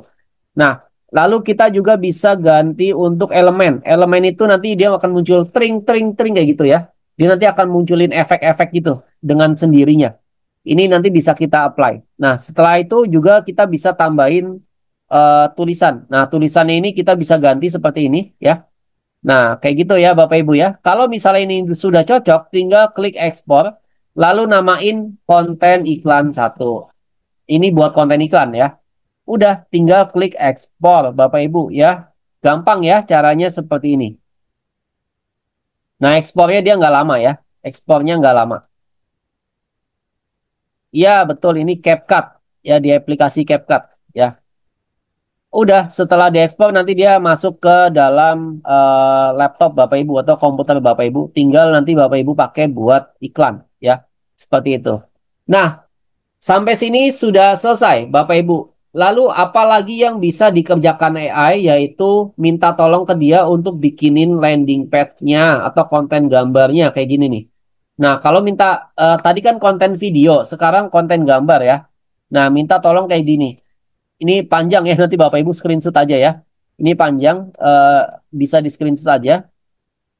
Nah, lalu kita juga bisa ganti untuk elemen. Elemen itu nanti dia akan muncul tring tring tring kayak gitu ya. Dia nanti akan munculin efek-efek gitu dengan sendirinya. Ini nanti bisa kita apply. Nah, setelah itu juga kita bisa tambahin tulisan. Nah, tulisannya ini kita bisa ganti seperti ini ya. Nah, kayak gitu ya Bapak Ibu ya. Kalau misalnya ini sudah cocok, tinggal klik ekspor, lalu namain konten iklan satu. Ini buat konten iklan ya. Udah, tinggal klik ekspor Bapak Ibu ya. Gampang ya caranya seperti ini. Nah, ekspornya dia nggak lama ya. Ekspornya nggak lama. Iya, betul. Ini CapCut. Ya, di aplikasi CapCut. Ya. Udah, setelah diekspor nanti dia masuk ke dalam laptop Bapak Ibu atau komputer Bapak Ibu. Tinggal nanti Bapak Ibu pakai buat iklan. Ya, seperti itu. Nah, sampai sini sudah selesai, Bapak Ibu. Lalu apalagi yang bisa dikerjakan AI, yaitu minta tolong ke dia untuk bikinin landing page-nya atau konten gambarnya kayak gini nih. Nah, kalau minta tadi kan konten video, sekarang konten gambar ya. Nah, minta tolong kayak gini. Ini panjang ya, nanti Bapak Ibu screenshot aja ya. Ini panjang, bisa di screenshot aja.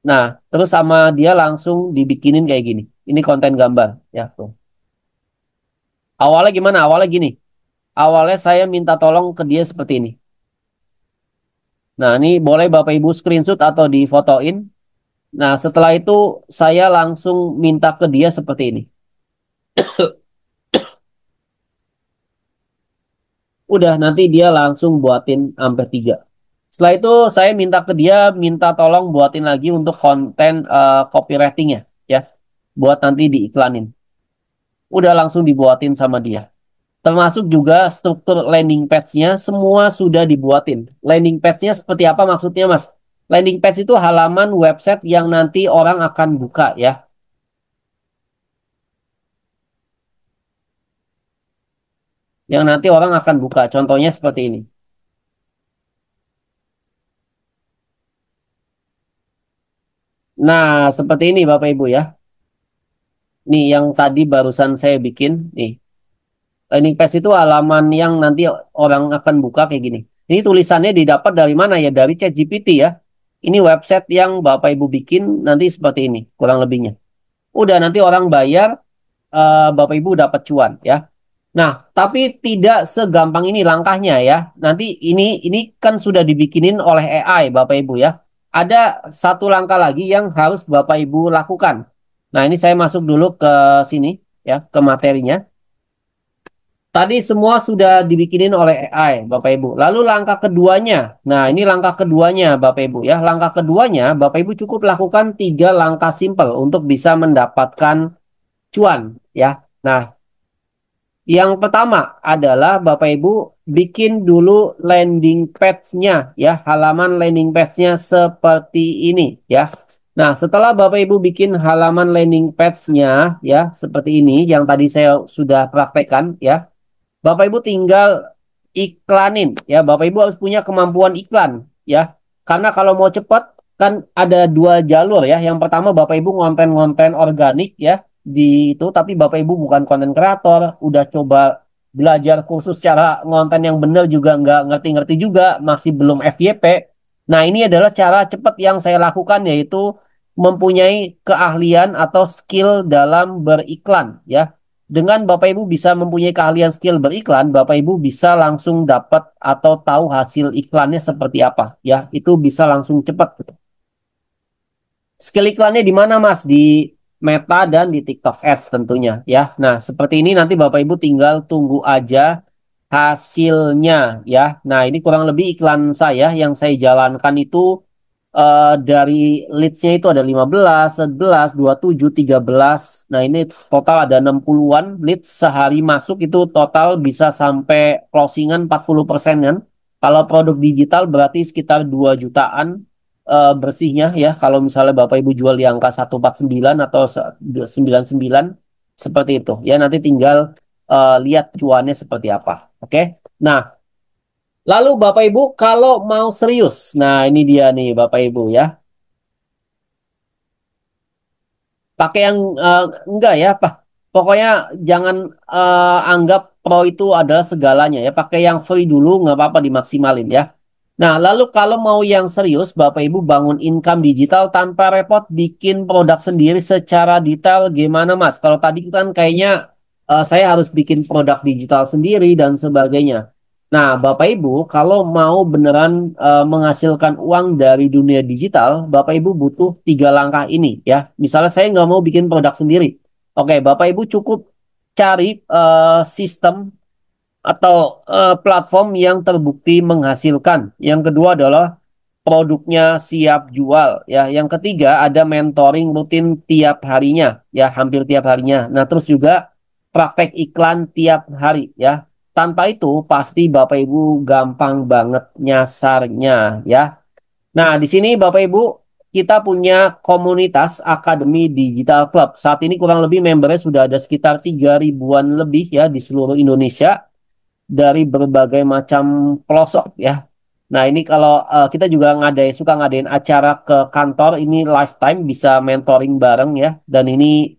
Nah, terus sama dia langsung dibikinin kayak gini. Ini konten gambar ya, tuh. Awalnya gimana? Awalnya gini. Awalnya saya minta tolong ke dia seperti ini. Nah, ini boleh Bapak Ibu screenshot atau difotoin. Nah, setelah itu saya langsung minta ke dia seperti ini. Udah, nanti dia langsung buatin sampai 3. Setelah itu saya minta ke dia, minta tolong buatin lagi untuk konten copywritingnya. Ya, buat nanti diiklanin. Udah langsung dibuatin sama dia. Termasuk juga struktur landing page-nya semua sudah dibuatin. Landing page-nya seperti apa maksudnya, Mas? Landing page itu halaman website yang nanti orang akan buka ya. Yang nanti orang akan buka. Contohnya seperti ini. Nah, seperti ini Bapak Ibu ya. Nih yang tadi barusan saya bikin. Nih, landing page itu halaman yang nanti orang akan buka kayak gini. Ini tulisannya didapat dari mana ya? Dari ChatGPT ya. Ini website yang Bapak Ibu bikin nanti seperti ini, kurang lebihnya. Udah nanti orang bayar, Bapak Ibu dapat cuan ya. Nah, tapi tidak segampang ini langkahnya ya. Nanti ini kan sudah dibikinin oleh AI Bapak Ibu ya. Ada satu langkah lagi yang harus Bapak Ibu lakukan. Nah, ini saya masuk dulu ke sini ya, ke materinya. Tadi semua sudah dibikinin oleh AI Bapak Ibu. Lalu langkah keduanya. Nah, ini langkah keduanya Bapak Ibu ya. Langkah keduanya Bapak Ibu cukup lakukan 3 langkah simpel untuk bisa mendapatkan cuan ya. Nah, yang pertama adalah Bapak Ibu bikin dulu landing page-nya ya, halaman landing page-nya seperti ini ya. Nah, setelah Bapak Ibu bikin halaman landing page-nya ya, seperti ini yang tadi saya sudah praktekkan ya. Bapak Ibu tinggal iklanin ya. Bapak Ibu harus punya kemampuan iklan ya. Karena kalau mau cepat kan ada 2 jalur ya. Yang pertama Bapak Ibu ngonten-ngonten organik ya di itu, tapi Bapak Ibu bukan konten kreator, udah coba belajar kursus cara ngonten yang benar juga nggak ngerti-ngerti juga, masih belum FYP. Nah, ini adalah cara cepat yang saya lakukan, yaitu mempunyai keahlian atau skill dalam beriklan ya. Dengan Bapak Ibu bisa mempunyai keahlian skill beriklan, Bapak Ibu bisa langsung dapat atau tahu hasil iklannya seperti apa ya. Itu bisa langsung cepat gitu. Skill iklannya di mana Mas? Di Meta dan di TikTok Ads tentunya ya. Nah, seperti ini nanti Bapak Ibu tinggal tunggu aja hasilnya ya. Nah, ini kurang lebih iklan saya yang saya jalankan itu dari leads-nya itu ada 15, 11, 27, 13. Nah, ini total ada 60-an leads sehari masuk itu total bisa sampai closingan 40% kan. Kalau produk digital berarti sekitar 2 jutaan bersihnya ya. Kalau misalnya Bapak Ibu jual di angka 149 atau 99 seperti itu. Ya, nanti tinggal lihat cuannya seperti apa. Oke. Nah, lalu Bapak Ibu kalau mau serius, nah ini dia nih Bapak Ibu ya. Pakai yang enggak ya, Pak. Pokoknya jangan anggap pro itu adalah segalanya ya. Pakai yang free dulu nggak apa-apa dimaksimalin ya. Nah, lalu kalau mau yang serius, Bapak Ibu bangun income digital tanpa repot bikin produk sendiri secara detail gimana Mas? Kalau tadi kan kayaknya saya harus bikin produk digital sendiri dan sebagainya. Nah, Bapak Ibu, kalau mau beneran menghasilkan uang dari dunia digital, Bapak Ibu butuh 3 langkah ini ya. Misalnya saya nggak mau bikin produk sendiri. Oke, Bapak Ibu cukup cari sistem atau platform yang terbukti menghasilkan. Yang kedua adalah produknya siap jual ya. Yang ketiga ada mentoring rutin tiap harinya ya, hampir tiap harinya. Nah, terus juga praktek iklan tiap hari ya. Tanpa itu pasti Bapak Ibu gampang banget nyasarnya ya. Nah, di sini Bapak Ibu kita punya komunitas Akademi Digital Club. Saat ini kurang lebih membernya sudah ada sekitar 3 ribuan lebih ya di seluruh Indonesia dari berbagai macam pelosok ya. Nah, ini kalau kita juga suka ngadain acara ke kantor, ini lifetime bisa mentoring bareng ya, dan ini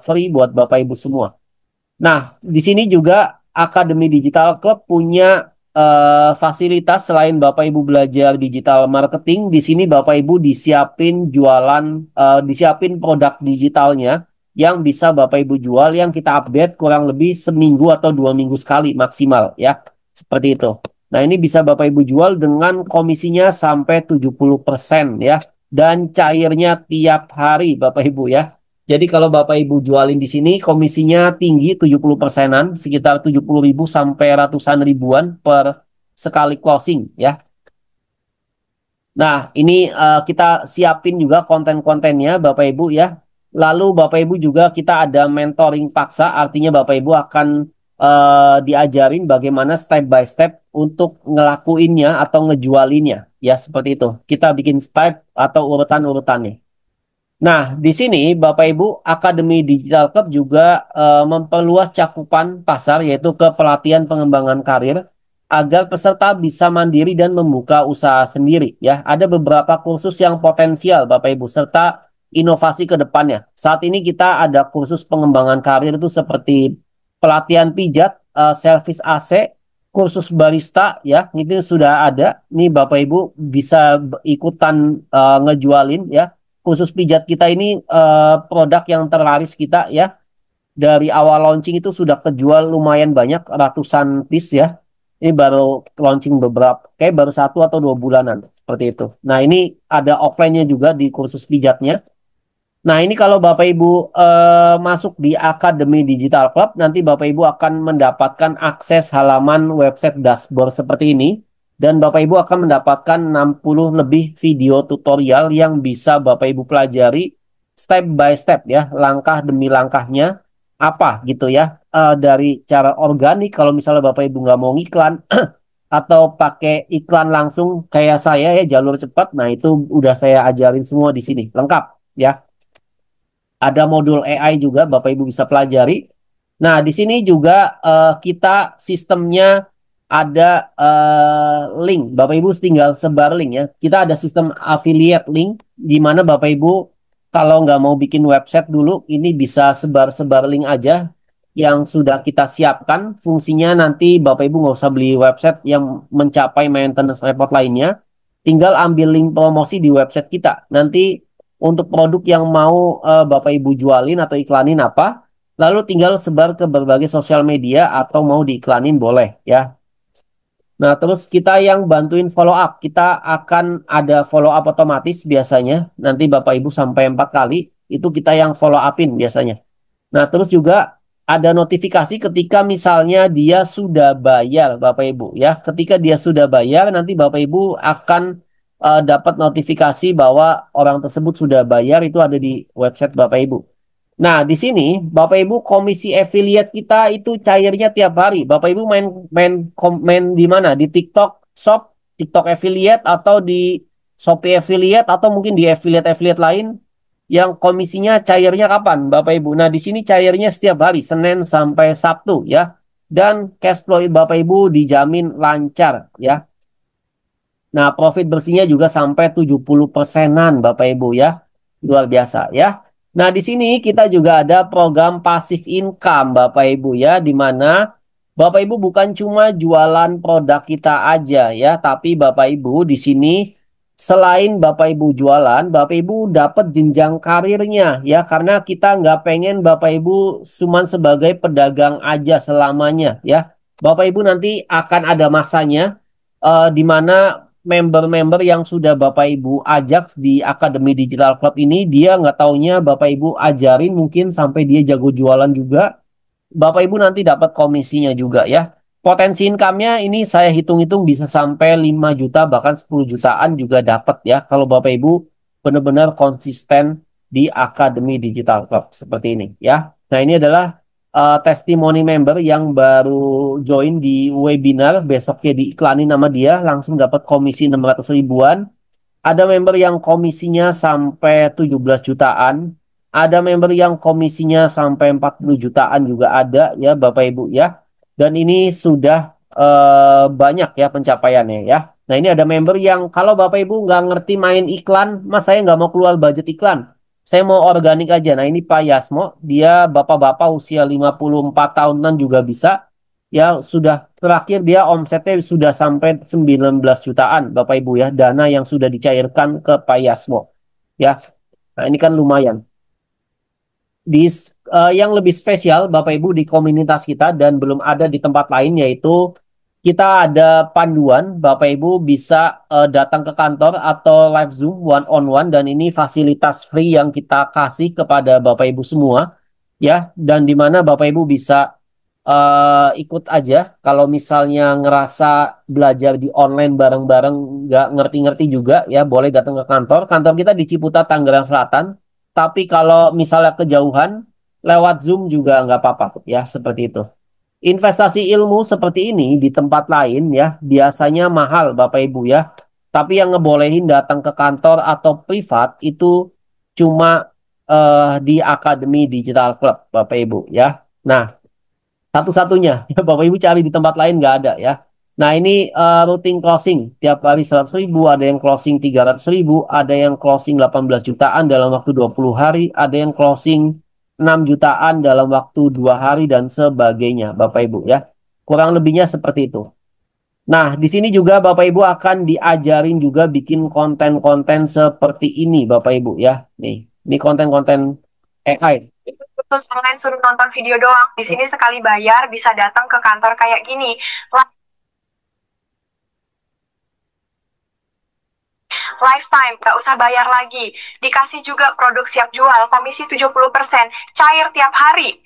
free buat Bapak Ibu semua. Nah, di sini juga Akademi Digital Club punya fasilitas selain Bapak Ibu belajar digital marketing, di sini Bapak Ibu disiapin jualan, disiapin produk digitalnya yang bisa Bapak Ibu jual yang kita update kurang lebih seminggu atau 2 minggu sekali maksimal ya. Seperti itu. Nah, ini bisa Bapak Ibu jual dengan komisinya sampai 70% ya. Dan cairnya tiap hari Bapak Ibu ya. Jadi kalau Bapak Ibu jualin di sini komisinya tinggi 70%-an, sekitar 70.000 sampai ratusan ribuan per sekali closing ya. Nah, ini kita siapin juga konten-kontennya Bapak Ibu ya. Lalu Bapak Ibu juga kita ada mentoring paksa, artinya Bapak Ibu akan diajarin bagaimana step by step untuk ngelakuinnya atau ngejualinnya. Ya, seperti itu. Kita bikin step atau urutan-urutannya. Nah, di sini Bapak Ibu Akademi Digital Club juga memperluas cakupan pasar yaitu ke pelatihan pengembangan karir agar peserta bisa mandiri dan membuka usaha sendiri ya. Ada beberapa kursus yang potensial Bapak Ibu serta inovasi ke depannya. Saat ini kita ada kursus pengembangan karir itu seperti pelatihan pijat, servis AC, kursus barista ya. Itu sudah ada. Nih Bapak Ibu bisa ikutan ngejualin ya. Khusus pijat kita ini produk yang terlaris kita ya. Dari awal launching itu sudah kejual lumayan banyak, ratusan piece ya. Ini baru launching beberapa, kayak baru 1 atau 2 bulanan seperti itu. Nah, ini ada offline-nya juga di kursus pijatnya. Nah, ini kalau Bapak Ibu masuk di Akademi Digital Club, nanti Bapak Ibu akan mendapatkan akses halaman website dashboard seperti ini. Dan Bapak Ibu akan mendapatkan 60 lebih video tutorial yang bisa Bapak Ibu pelajari step by step ya, langkah demi langkahnya apa gitu ya. Dari cara organik, kalau misalnya Bapak Ibu nggak mau iklan, atau pakai iklan langsung kayak saya ya, jalur cepat. Nah, itu udah saya ajarin semua di sini, lengkap ya. Ada modul AI juga Bapak Ibu bisa pelajari. Nah, di sini juga kita sistemnya ada link. Bapak Ibu tinggal sebar link ya. Kita ada sistem affiliate link di mana Bapak Ibu kalau nggak mau bikin website dulu, ini bisa sebar-sebar link aja yang sudah kita siapkan. Fungsinya nanti Bapak Ibu nggak usah beli website yang mencapai maintenance report lainnya. Tinggal ambil link promosi di website kita. Nanti untuk produk yang mau Bapak Ibu jualin atau iklanin apa, lalu tinggal sebar ke berbagai sosial media atau mau diiklanin boleh ya. Nah, terus kita yang bantuin follow up, kita akan ada follow up otomatis biasanya. Nanti Bapak Ibu sampai 4 kali, itu kita yang follow upin biasanya. Nah, terus juga ada notifikasi ketika misalnya dia sudah bayar Bapak Ibu ya. Ketika dia sudah bayar, nanti Bapak Ibu akan dapat notifikasi bahwa orang tersebut sudah bayar itu ada di website Bapak Ibu. Nah, di sini Bapak Ibu komisi affiliate kita itu cairnya tiap hari. Bapak Ibu main main main di mana? Di TikTok Shop, TikTok affiliate atau di Shopee affiliate atau mungkin di affiliate-affiliate lain yang komisinya cairnya kapan, Bapak Ibu? Nah, di sini cairnya setiap hari, Senin sampai Sabtu ya. Dan cash flow Bapak Ibu dijamin lancar ya. Nah, profit bersihnya juga sampai 70 persenan Bapak Ibu ya. Luar biasa ya. Nah, di sini kita juga ada program pasif income Bapak Ibu ya, di mana Bapak Ibu bukan cuma jualan produk kita aja ya, tapi Bapak Ibu di sini selain Bapak Ibu jualan, Bapak Ibu dapat jenjang karirnya ya, karena kita nggak pengen Bapak Ibu cuma sebagai pedagang aja selamanya ya. Bapak Ibu nanti akan ada masanya di mana member-member yang sudah Bapak Ibu ajak di Akademi Digital Club ini, dia nggak taunya Bapak Ibu ajarin mungkin sampai dia jago jualan juga. Bapak Ibu nanti dapat komisinya juga ya. Potensi income-nya ini saya hitung-hitung bisa sampai 5 juta bahkan 10 jutaan juga dapat ya. Kalau Bapak Ibu benar-benar konsisten di Akademi Digital Club seperti ini ya. Nah, ini adalah testimoni member yang baru join di webinar, besoknya diiklanin nama dia, langsung dapat komisi 600 ribuan. Ada member yang komisinya sampai 17 jutaan. Ada member yang komisinya sampai 40 jutaan juga ada ya Bapak Ibu ya. Dan ini sudah banyak ya pencapaiannya ya. Nah, ini ada member yang kalau Bapak Ibu nggak ngerti main iklan, mas saya nggak mau keluar budget iklan. Saya mau organik aja. Nah, ini Pak Yasmo, dia bapak-bapak usia 54 tahunan juga bisa. Ya, sudah terakhir dia omsetnya sudah sampai 19 jutaan, Bapak Ibu ya. Dana yang sudah dicairkan ke Pak Yasmo. Ya, nah ini kan lumayan. Di yang lebih spesial Bapak Ibu di komunitas kita dan belum ada di tempat lain yaitu kita ada panduan Bapak Ibu bisa datang ke kantor atau live Zoom one on one dan ini fasilitas free yang kita kasih kepada Bapak Ibu semua ya, dan di mana Bapak Ibu bisa ikut aja kalau misalnya ngerasa belajar di online bareng-bareng nggak ngerti-ngerti juga ya, boleh datang ke kantor. Kantor kita di Ciputat, Tangerang Selatan. Tapi kalau misalnya kejauhan, lewat Zoom juga nggak apa-apa ya, seperti itu. Investasi ilmu seperti ini di tempat lain ya, biasanya mahal Bapak Ibu ya. Tapi yang ngebolehin datang ke kantor atau privat itu cuma di Akademi Digital Club Bapak Ibu ya. Nah, satu-satunya ya Bapak Ibu cari di tempat lain nggak ada ya. Nah, ini routing closing tiap hari 100 ribu, ada yang closing 300 ribu, ada yang closing 18 jutaan dalam waktu 20 hari, ada yang closing 6 jutaan dalam waktu 2 hari dan sebagainya Bapak Ibu ya. Kurang lebihnya seperti itu. Nah, di sini juga Bapak Ibu akan diajarin juga bikin konten-konten seperti ini Bapak Ibu ya. Nih, ini konten-konten AI. Terus online suruh nonton video doang. Di sini sekali bayar bisa datang ke kantor kayak gini. Lifetime, gak usah bayar lagi. Dikasih juga produk siap jual, komisi 70%, cair tiap hari.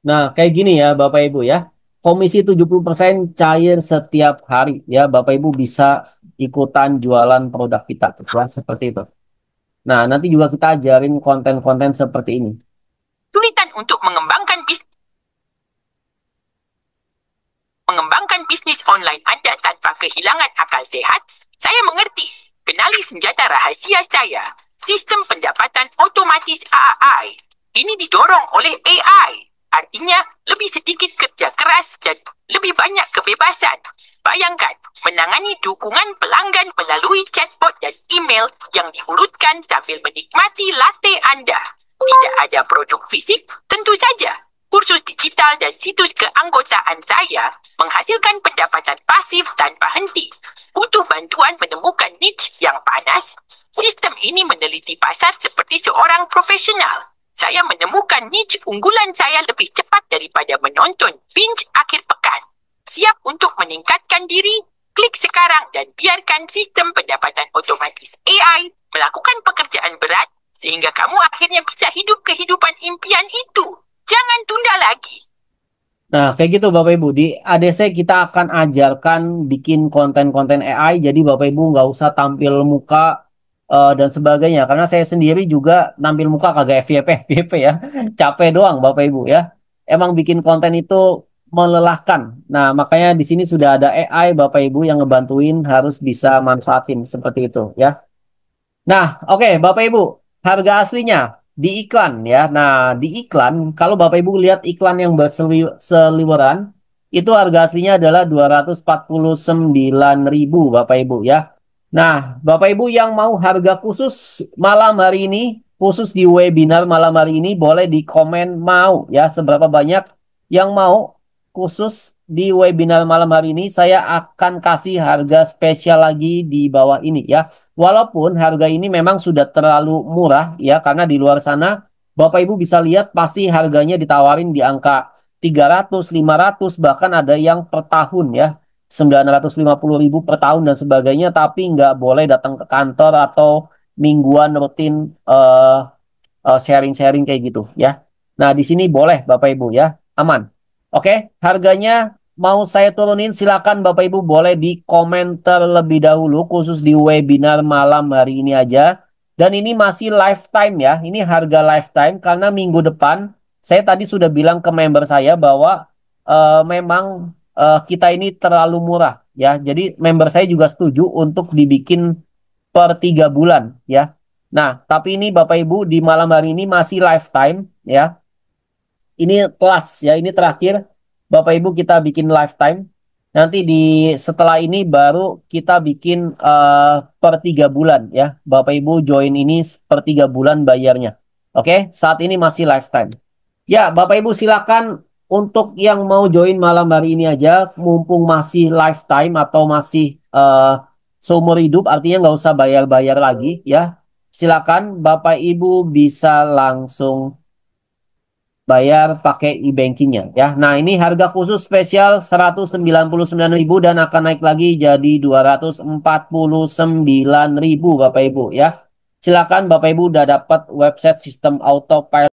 Nah, kayak gini ya Bapak Ibu ya. Komisi 70% cair setiap hari ya. Bapak Ibu bisa ikutan jualan produk kita ya, seperti itu. Nah, nanti juga kita ajarin konten-konten seperti ini. Kesulitan untuk mengembangkan bisnis online Anda tanpa kehilangan akal sehat? Saya mengerti. Kenali senjata rahasia saya. Sistem pendapatan otomatis AI. Ini didorong oleh AI. Artinya, lebih sedikit kerja keras dan lebih banyak kebebasan. Bayangkan, menangani dukungan pelanggan melalui chatbot dan email yang diurutkan sambil menikmati latte Anda. Tidak ada produk fisik, tentu saja. Kursus digital dan situs keanggotaan saya menghasilkan pendapatan pasif tanpa henti. Butuh bantuan menemukan niche yang panas? Sistem ini meneliti pasar seperti seorang profesional. Saya menemukan niche unggulan saya lebih cepat daripada menonton binge akhir pekan. Siap untuk meningkatkan diri? Klik sekarang dan biarkan sistem pendapatan otomatis AI melakukan pekerjaan berat sehingga kamu akhirnya bisa hidup kehidupan impian itu. Jangan tunda lagi. Nah, kayak gitu Bapak Ibu. Di ADC kita akan ajarkan bikin konten-konten AI. Jadi Bapak Ibu nggak usah tampil muka dan sebagainya. Karena saya sendiri juga tampil muka kagak FYP, FYP ya. Capek doang Bapak Ibu ya. Emang bikin konten itu melelahkan. Nah, makanya di sini sudah ada AI Bapak Ibu yang ngebantuin harus bisa manfaatin seperti itu ya. Nah, oke, Bapak Ibu, harga aslinya di iklan ya. Nah, di iklan, kalau Bapak Ibu lihat iklan yang berseliweran, itu harga aslinya adalah 249.000 Bapak Ibu ya. Nah, Bapak Ibu yang mau harga khusus malam hari ini, khusus di webinar malam hari ini, boleh di komen mau ya, seberapa banyak yang mau khusus di webinar malam hari ini, saya akan kasih harga spesial lagi di bawah ini ya. Walaupun harga ini memang sudah terlalu murah ya, karena di luar sana Bapak Ibu bisa lihat pasti harganya ditawarin di angka 300, 500, bahkan ada yang per tahun ya, 950.000 per tahun dan sebagainya, tapi nggak boleh datang ke kantor atau mingguan rutin sharing-sharing kayak gitu ya. Nah, di sini boleh Bapak Ibu ya, aman. Oke, harganya mau saya turunin silakan Bapak Ibu boleh di komentar lebih dahulu khusus di webinar malam hari ini aja. Dan ini masih lifetime ya. Ini harga lifetime karena minggu depan saya tadi sudah bilang ke member saya bahwa memang kita ini terlalu murah ya. Jadi member saya juga setuju untuk dibikin per 3 bulan ya. Nah, tapi ini Bapak Ibu di malam hari ini masih lifetime ya. Ini plus ya, ini terakhir Bapak Ibu kita bikin lifetime. Nanti di setelah ini baru kita bikin per 3 bulan ya. Bapak Ibu join ini per 3 bulan bayarnya. Oke, saat ini masih lifetime. Ya, Bapak Ibu silakan untuk yang mau join malam hari ini aja, mumpung masih lifetime atau masih seumur hidup, artinya nggak usah bayar-bayar lagi ya. Silakan Bapak Ibu bisa langsung bayar pakai e-bankingnya ya. Nah, ini harga khusus spesial 199.000 dan akan naik lagi jadi 249.000 Bapak Ibu ya. Silakan Bapak Ibu udah dapat website sistem autopilot